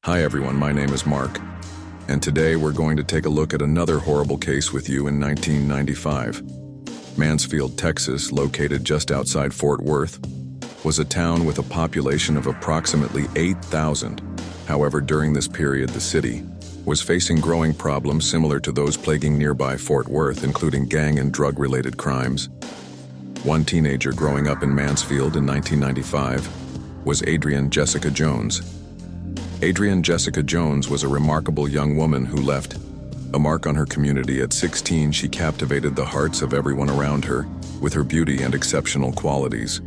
Hi everyone, my name is Mark, and today we're going to take a look at another horrible case with you in 1995. Mansfield, Texas, located just outside Fort Worth, was a town with a population of approximately 8,000. However, during this period, the city was facing growing problems similar to those plaguing nearby Fort Worth, including gang and drug-related crimes. One teenager growing up in Mansfield in 1995 was Adrianne Jessica Jones. Adrianne Jessica Jones was a remarkable young woman who left a mark on her community. At 16, she captivated the hearts of everyone around her with her beauty and exceptional qualities.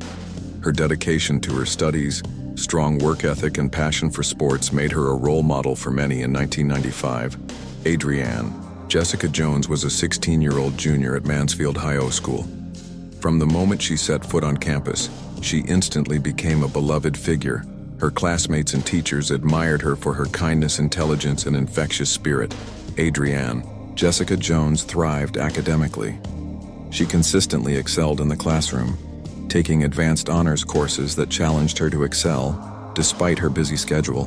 Her dedication to her studies, strong work ethic, and passion for sports made her a role model for many. In 1995, Adrianne Jessica Jones was a 16-year-old junior at Mansfield High School. From the moment she set foot on campus, she instantly became a beloved figure. Her classmates and teachers admired her for her kindness, intelligence, and infectious spirit. Adrianne Jessica Jones thrived academically. She consistently excelled in the classroom, taking advanced honors courses that challenged her to excel despite her busy schedule.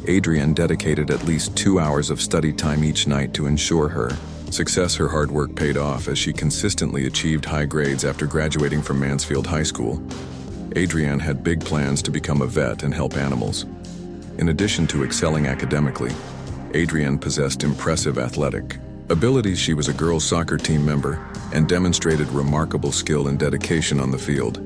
Adrianne dedicated at least 2 hours of study time each night to ensure her success. Her hard work paid off as she consistently achieved high grades after graduating from Mansfield High School. Adrianne had big plans to become a vet and help animals. In addition to excelling academically, Adrianne possessed impressive athletic abilities. She was a girls' soccer team member and demonstrated remarkable skill and dedication on the field.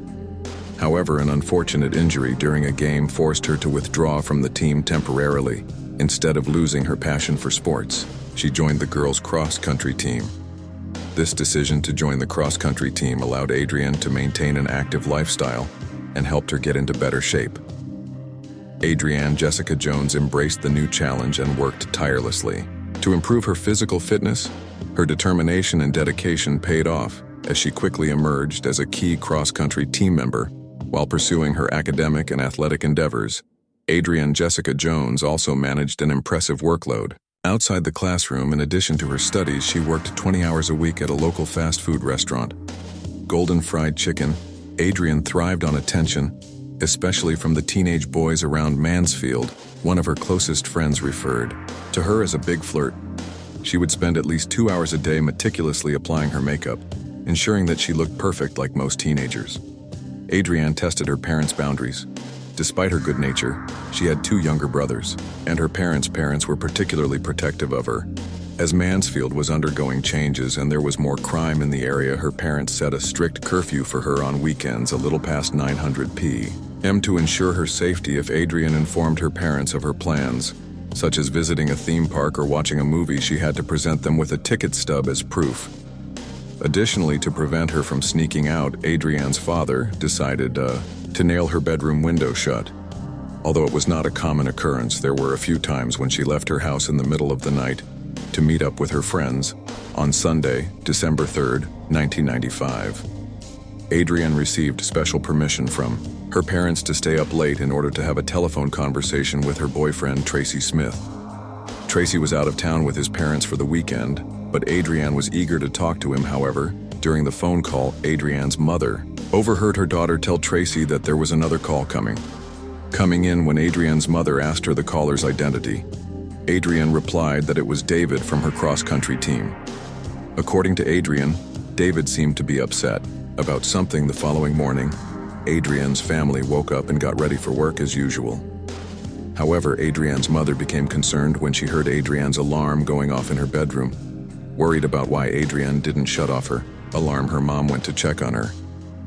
However, an unfortunate injury during a game forced her to withdraw from the team temporarily. Instead of losing her passion for sports, she joined the girls' cross-country team. This decision to join the cross-country team allowed Adrianne to maintain an active lifestyle and helped her get into better shape. Adrianne Jessica Jones embraced the new challenge and worked tirelessly to improve her physical fitness. Her determination and dedication paid off as she quickly emerged as a key cross-country team member. While pursuing her academic and athletic endeavors, Adrianne Jessica Jones also managed an impressive workload. Outside the classroom, in addition to her studies, she worked 20 hours a week at a local fast food restaurant, Golden Fried Chicken. Adrianne thrived on attention, especially from the teenage boys around Mansfield. One of her closest friends referred to her as a big flirt. She would spend at least 2 hours a day meticulously applying her makeup, ensuring that she looked perfect like most teenagers. Adrianne tested her parents' boundaries. Despite her good nature, she had 2 younger brothers, and her parents were particularly protective of her. As Mansfield was undergoing changes and there was more crime in the area, her parents set a strict curfew for her on weekends a little past 900 p.m. to ensure her safety. If Adrianne informed her parents of her plans, such as visiting a theme park or watching a movie, she had to present them with a ticket stub as proof. Additionally, to prevent her from sneaking out, Adrianne's father decided to nail her bedroom window shut. Although it was not a common occurrence, there were a few times when she left her house in the middle of the night to meet up with her friends. On Sunday, December 3rd, 1995, Adrianne received special permission from her parents to stay up late in order to have a telephone conversation with her boyfriend, Tracy Smith. Tracy was out of town with his parents for the weekend, but Adrianne was eager to talk to him. However, during the phone call, Adrianne's mother overheard her daughter tell Tracy that there was another call coming in. When Adrianne's mother asked her the caller's identity, Adrianne replied that it was David from her cross-country team. According to Adrianne, David seemed to be upset about something. The following morning, Adrianne's family woke up and got ready for work as usual. However, Adrianne's mother became concerned when she heard Adrianne's alarm going off in her bedroom. Worried about why Adrianne didn't shut off her alarm, her mom went to check on her.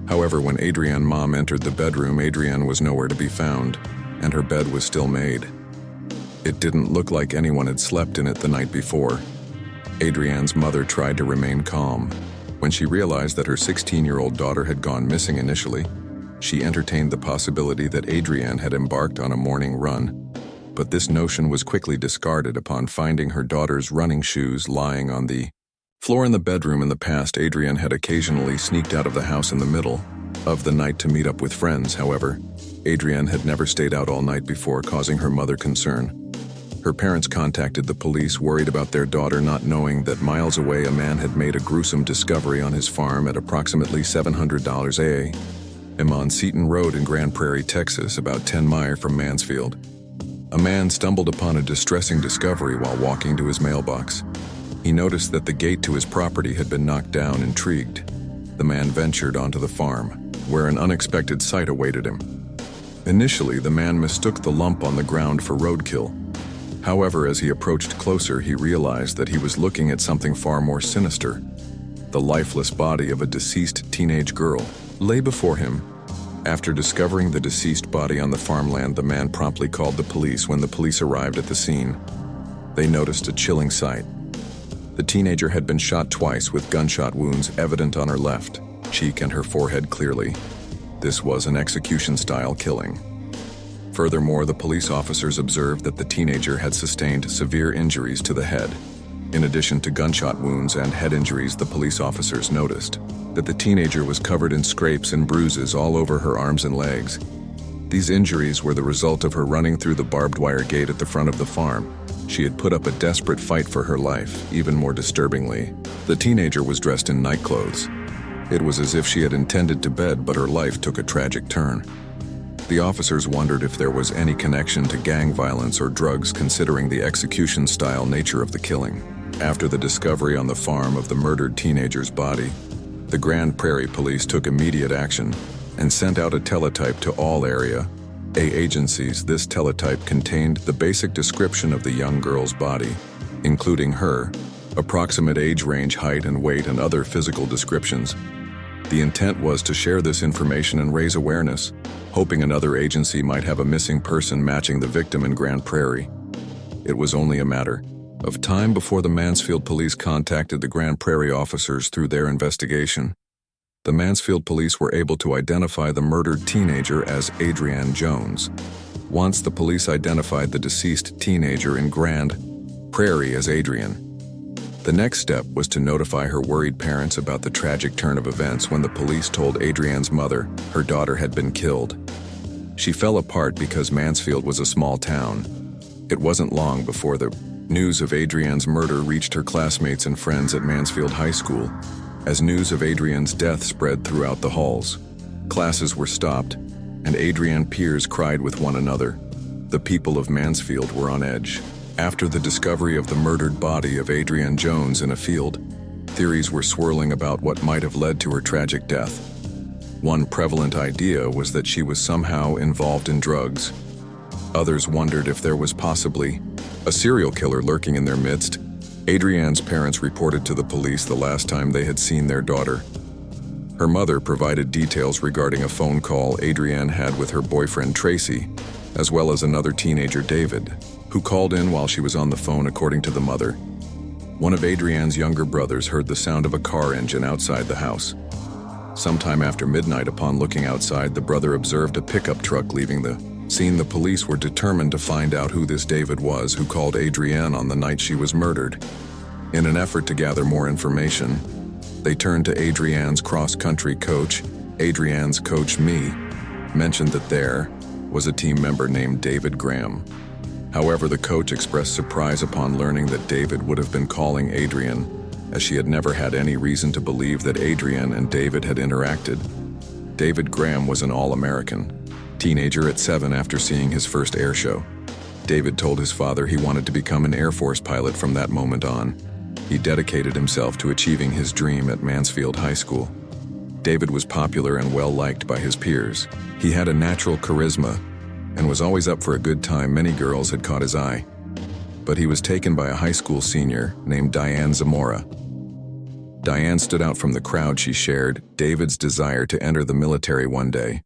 However, when Adrianne's mom entered the bedroom, Adrianne was nowhere to be found, and her bed was still made. It didn't look like anyone had slept in it the night before. Adrianne's mother tried to remain calm. When she realized that her 16-year-old daughter had gone missing initially, she entertained the possibility that Adrianne had embarked on a morning run. But this notion was quickly discarded upon finding her daughter's running shoes lying on the floor in the bedroom. In the past, Adrianne had occasionally sneaked out of the house in the middle of the night to meet up with friends. However, Adrianne had never stayed out all night before, causing her mother concern. Her parents contacted the police, worried about their daughter, not knowing that miles away a man had made a gruesome discovery on his farm at approximately $700 a.m. on Seton Road in Grand Prairie, Texas, about 10 miles from Mansfield. A man stumbled upon a distressing discovery while walking to his mailbox. He noticed that the gate to his property had been knocked down. Intrigued, the man ventured onto the farm, where an unexpected sight awaited him. Initially, the man mistook the lump on the ground for roadkill. However, as he approached closer, he realized that he was looking at something far more sinister. The lifeless body of a deceased teenage girl lay before him. After discovering the deceased body on the farmland, the man promptly called the police. When the police arrived at the scene, they noticed a chilling sight. The teenager had been shot twice with gunshot wounds evident on her left cheek and her forehead clearly. This was an execution-style killing. Furthermore, the police officers observed that the teenager had sustained severe injuries to the head. In addition to gunshot wounds and head injuries, the police officers noticed that the teenager was covered in scrapes and bruises all over her arms and legs. These injuries were the result of her running through the barbed wire gate at the front of the farm. She had put up a desperate fight for her life. Even more disturbingly, the teenager was dressed in night clothes. It was as if she had intended to bed, but her life took a tragic turn. The officers wondered if there was any connection to gang violence or drugs, considering the execution-style nature of the killing. After the discovery on the farm of the murdered teenager's body, the Grand Prairie Police took immediate action and sent out a teletype to all Area A agencies. This teletype contained the basic description of the young girl's body, including her approximate age range, height and weight, and other physical descriptions. The intent was to share this information and raise awareness, hoping another agency might have a missing person matching the victim in Grand Prairie. It was only a matter of time before the Mansfield Police contacted the Grand Prairie officers through their investigation. The Mansfield Police were able to identify the murdered teenager as Adrianne Jones. Once the police identified the deceased teenager in Grand Prairie as Adrianne, the next step was to notify her worried parents about the tragic turn of events. When the police told Adrianne's mother her daughter had been killed, she fell apart because Mansfield was a small town. It wasn't long before the news of Adrianne's murder reached her classmates and friends at Mansfield High School. As news of Adrianne's death spread throughout the halls, classes were stopped, and Adrianne peers cried with one another. The people of Mansfield were on edge. After the discovery of the murdered body of Adrianne Jones in a field, theories were swirling about what might have led to her tragic death. One prevalent idea was that she was somehow involved in drugs. Others wondered if there was possibly a serial killer lurking in their midst. Adrianne's parents reported to the police the last time they had seen their daughter. Her mother provided details regarding a phone call Adrianne had with her boyfriend Tracy, as well as another teenager, David, who called in while she was on the phone. According to the mother, one of Adrianne's younger brothers heard the sound of a car engine outside the house. Sometime after midnight, upon looking outside, the brother observed a pickup truck leaving the scene. The police were determined to find out who this David was who called Adrianne on the night she was murdered. In an effort to gather more information, they turned to Adrianne's cross-country coach. Adrianne's coach, mentioned that there was a team member named David Graham. However, the coach expressed surprise upon learning that David would have been calling Adrianne, as she had never had any reason to believe that Adrianne and David had interacted. David Graham was an all-American teenager at 7 after seeing his first air show. David told his father he wanted to become an Air Force pilot. From that moment on, he dedicated himself to achieving his dream at Mansfield High School. David was popular and well-liked by his peers. He had a natural charisma and was always up for a good time. Many girls had caught his eye, but he was taken by a high school senior named Diane Zamora. Diane stood out from the crowd. She shared David's desire to enter the military one day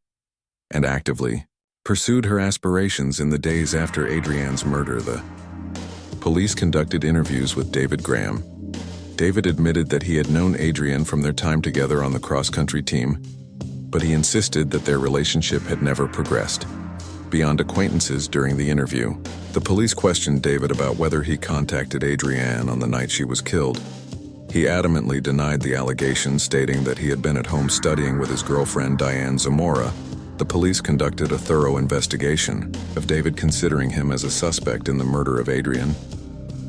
and actively pursued her aspirations. In the days after Adrianne's murder, the police conducted interviews with David Graham. David admitted that he had known Adrianne from their time together on the cross-country team, but he insisted that their relationship had never progressed beyond acquaintances. During the interview, the police questioned David about whether he contacted Adrianne on the night she was killed. He adamantly denied the allegations, stating that he had been at home studying with his girlfriend Diane Zamora. The police conducted a thorough investigation of David, considering him as a suspect in the murder of Adrianne.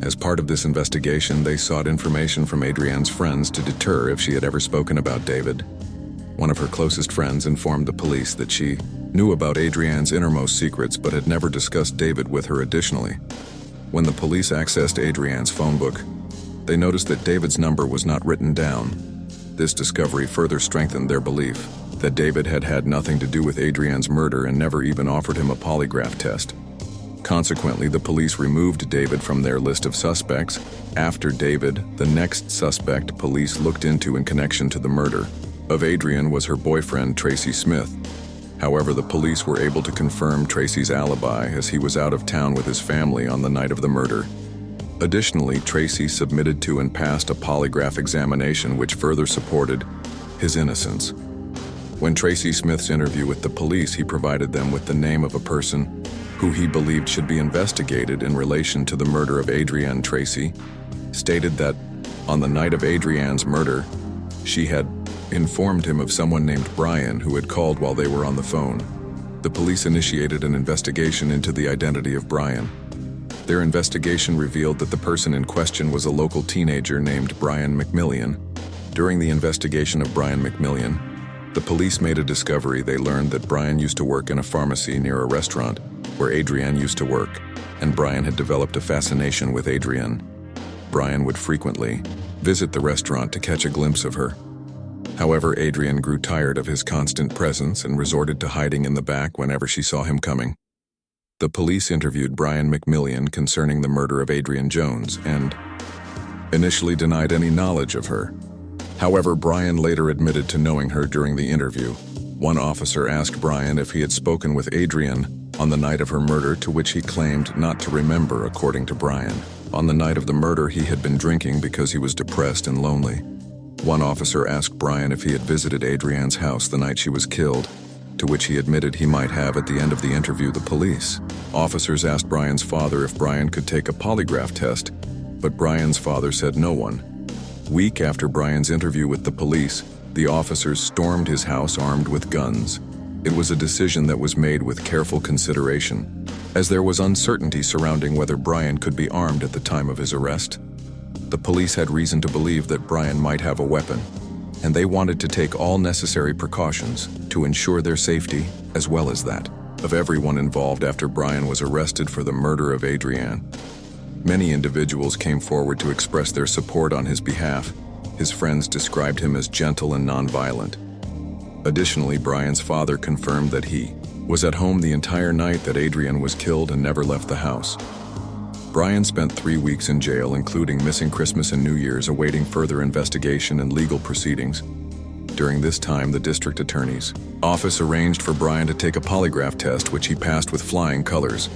As part of this investigation, they sought information from Adrianne's friends to deter if she had ever spoken about David. One of her closest friends informed the police that she knew about Adrianne's innermost secrets but had never discussed David with her additionally. When the police accessed Adrianne's phone book, they noticed that David's number was not written down. This discovery further strengthened their belief that David had had nothing to do with Adrianne's murder and never even offered him a polygraph test. Consequently, the police removed David from their list of suspects. After David, the next suspect police looked into in connection to the murder of Adrianne was her boyfriend, Tracy Smith. However, the police were able to confirm Tracy's alibi as he was out of town with his family on the night of the murder. Additionally, Tracy submitted to and passed a polygraph examination which further supported his innocence. When Tracy Smith's interview with the police, he provided them with the name of a person who he believed should be investigated in relation to the murder of Adrianne. Tracy stated that on the night of Adrianne's murder, she had informed him of someone named Brian who had called while they were on the phone. The police initiated an investigation into the identity of Brian. Their investigation revealed that the person in question was a local teenager named Brian McMillian. During the investigation of Brian McMillian, the police made a discovery. They learned that Brian used to work in a pharmacy near a restaurant where Adrianne used to work, and Brian had developed a fascination with Adrianne. Brian would frequently visit the restaurant to catch a glimpse of her. However, Adrianne grew tired of his constant presence and resorted to hiding in the back whenever she saw him coming. The police interviewed Brian McMillian concerning the murder of Adrianne Jones and initially denied any knowledge of her. However, Brian later admitted to knowing her during the interview. One officer asked Brian if he had spoken with Adrianne on the night of her murder, to which he claimed not to remember. According to Brian, on the night of the murder he had been drinking because he was depressed and lonely. One officer asked Brian if he had visited Adrianne's house the night she was killed, to which he admitted he might have. At the end of the interview, the police officers asked Brian's father if Brian could take a polygraph test, but Brian's father said no one. A week after Brian's interview with the police, the officers stormed his house armed with guns. It was a decision that was made with careful consideration, as there was uncertainty surrounding whether Brian could be armed at the time of his arrest. The police had reason to believe that Brian might have a weapon, and they wanted to take all necessary precautions to ensure their safety as well as that of everyone involved. After Brian was arrested for the murder of Adrianne, many individuals came forward to express their support on his behalf. His friends described him as gentle and nonviolent. Additionally, Brian's father confirmed that he was at home the entire night that Adrianne was killed and never left the house. Brian spent 3 weeks in jail, including missing Christmas and New Year's, awaiting further investigation and legal proceedings. During this time, the district attorney's office arranged for Brian to take a polygraph test, which he passed with flying colors.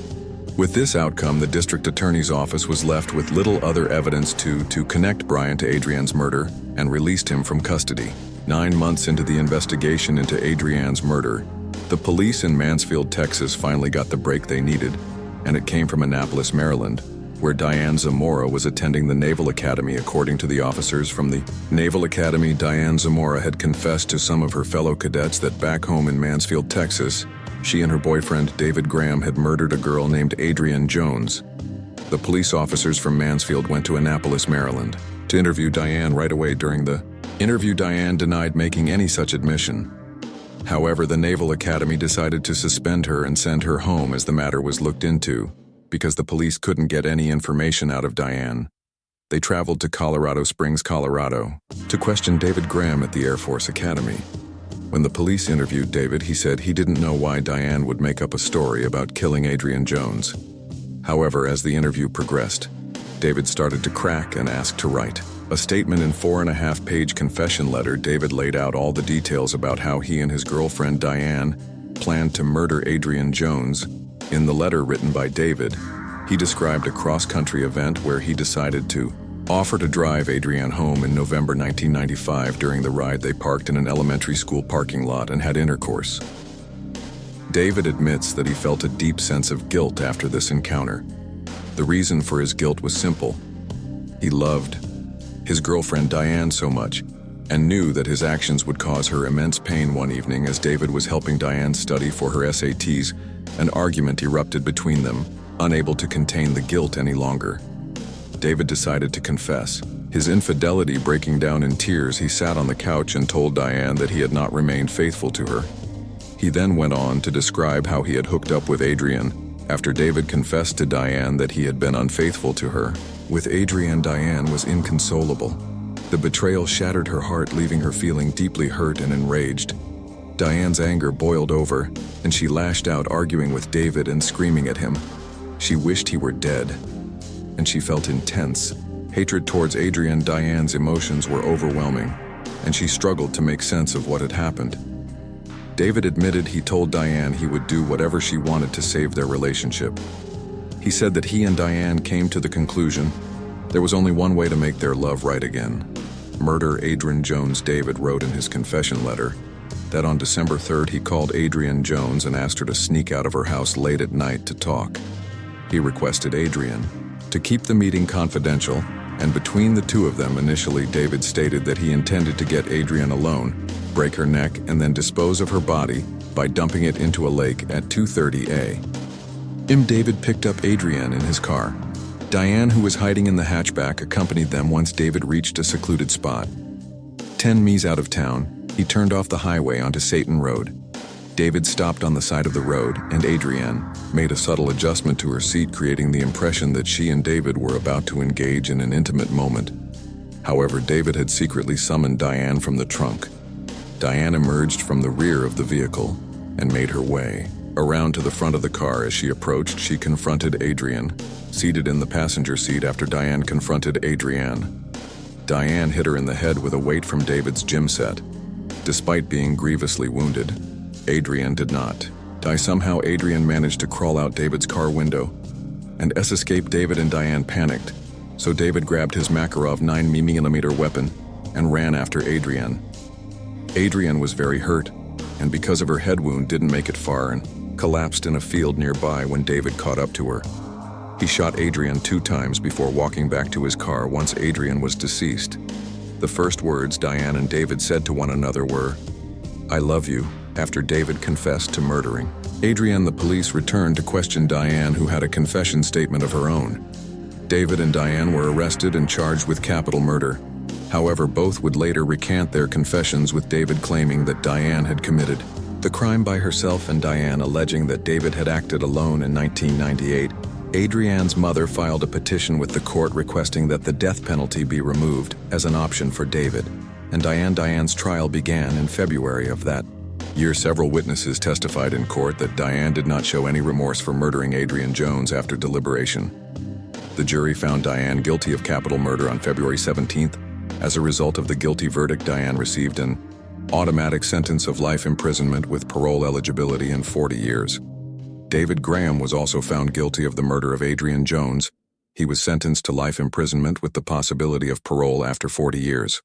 With this outcome, the district attorney's office was left with little other evidence to connect Brian to Adrianne's murder and released him from custody. 9 months into the investigation into Adrianne's murder, the police in Mansfield, Texas finally got the break they needed, and it came from Annapolis, Maryland, where Diane Zamora was attending the Naval Academy. According to the officers from the Naval Academy, Diane Zamora had confessed to some of her fellow cadets that back home in Mansfield, Texas, she and her boyfriend David Graham had murdered a girl named Adrianne Jones. The police officers from Mansfield went to Annapolis, Maryland, to interview Diane. Right away during the interview, Diane denied making any such admission. However, the Naval Academy decided to suspend her and send her home as the matter was looked into, because the police couldn't get any information out of Diane. They traveled to Colorado Springs, Colorado, to question David Graham at the Air Force Academy. When the police interviewed David, he said he didn't know why Diane would make up a story about killing Adrianne Jones. However, as the interview progressed, David started to crack and asked to write a statement. In 4.5-page confession letter, David laid out all the details about how he and his girlfriend Diane planned to murder Adrianne Jones. In the letter written by David, he described a cross-country event where he decided to offer to drive Adrianne home in November 1995. During the ride, they parked in an elementary school parking lot and had intercourse. David admits that he felt a deep sense of guilt after this encounter. The reason for his guilt was simple. He loved his girlfriend Diane so much and knew that his actions would cause her immense pain. One evening, as David was helping Diane study for her SATs, an argument erupted between them. Unable to contain the guilt any longer, David decided to confess his infidelity. Breaking down in tears, he sat on the couch and told Diane that he had not remained faithful to her. He then went on to describe how he had hooked up with Adrianne after David confessed to Diane that he had been unfaithful to her. With Adrianne, Diane was inconsolable. The betrayal shattered her heart, leaving her feeling deeply hurt and enraged. Diane's anger boiled over, and she lashed out, arguing with David and screaming at him. She wished he were dead, and she felt intense hatred towards Adrianne. Diane's emotions were overwhelming, and she struggled to make sense of what had happened. David admitted he told Diane he would do whatever she wanted to save their relationship. He said that he and Diane came to the conclusion there was only one way to make their love right again: murder Adrianne Jones. David wrote in his confession letter that on December 3rd he called Adrianne Jones and asked her to sneak out of her house late at night to talk. He requested Adrianne to keep the meeting confidential, and between the two of them, initially David stated that he intended to get Adrianne alone, break her neck, and then dispose of her body by dumping it into a lake at 2:30 a.m. David picked up Adrianne in his car. Diane, who was hiding in the hatchback, accompanied them once David reached a secluded spot. 10 miles out of town, he turned off the highway onto Satan Road. David stopped on the side of the road, and Adrianne made a subtle adjustment to her seat, creating the impression that she and David were about to engage in an intimate moment. However, David had secretly summoned Diane from the trunk. Diane emerged from the rear of the vehicle and made her way around to the front of the car. As she approached, she confronted Adrianne, seated in the passenger seat. After Diane confronted Adrianne, Diane hit her in the head with a weight from David's gym set. Despite being grievously wounded, Adrianne did not die. Somehow, Adrianne managed to crawl out David's car window and escape. David and Diane panicked, so David grabbed his Makarov 9mm weapon and ran after Adrianne. Adrianne was very hurt, and because of her head wound, didn't make it far and collapsed in a field nearby when David caught up to her. He shot Adrianne 2 times before walking back to his car once Adrianne was deceased. The first words Diane and David said to one another were, "I love you," after David confessed to murdering Adrianne. The police returned to question Diane, who had a confession statement of her own. David and Diane were arrested and charged with capital murder. However, both would later recant their confessions, with David claiming that Diane had committed the crime by herself and Diane alleging that David had acted alone. In 1998, Adrianne's mother filed a petition with the court requesting that the death penalty be removed as an option for David and Diane. Diane's trial began in February of that year. Several witnesses testified in court that Diane did not show any remorse for murdering Adrianne Jones. After deliberation, the jury found Diane guilty of capital murder on February 17th. As a result of the guilty verdict, Diane received an automatic sentence of life imprisonment with parole eligibility in 40 years. David Graham was also found guilty of the murder of Adrianne Jones. He was sentenced to life imprisonment with the possibility of parole after 40 years.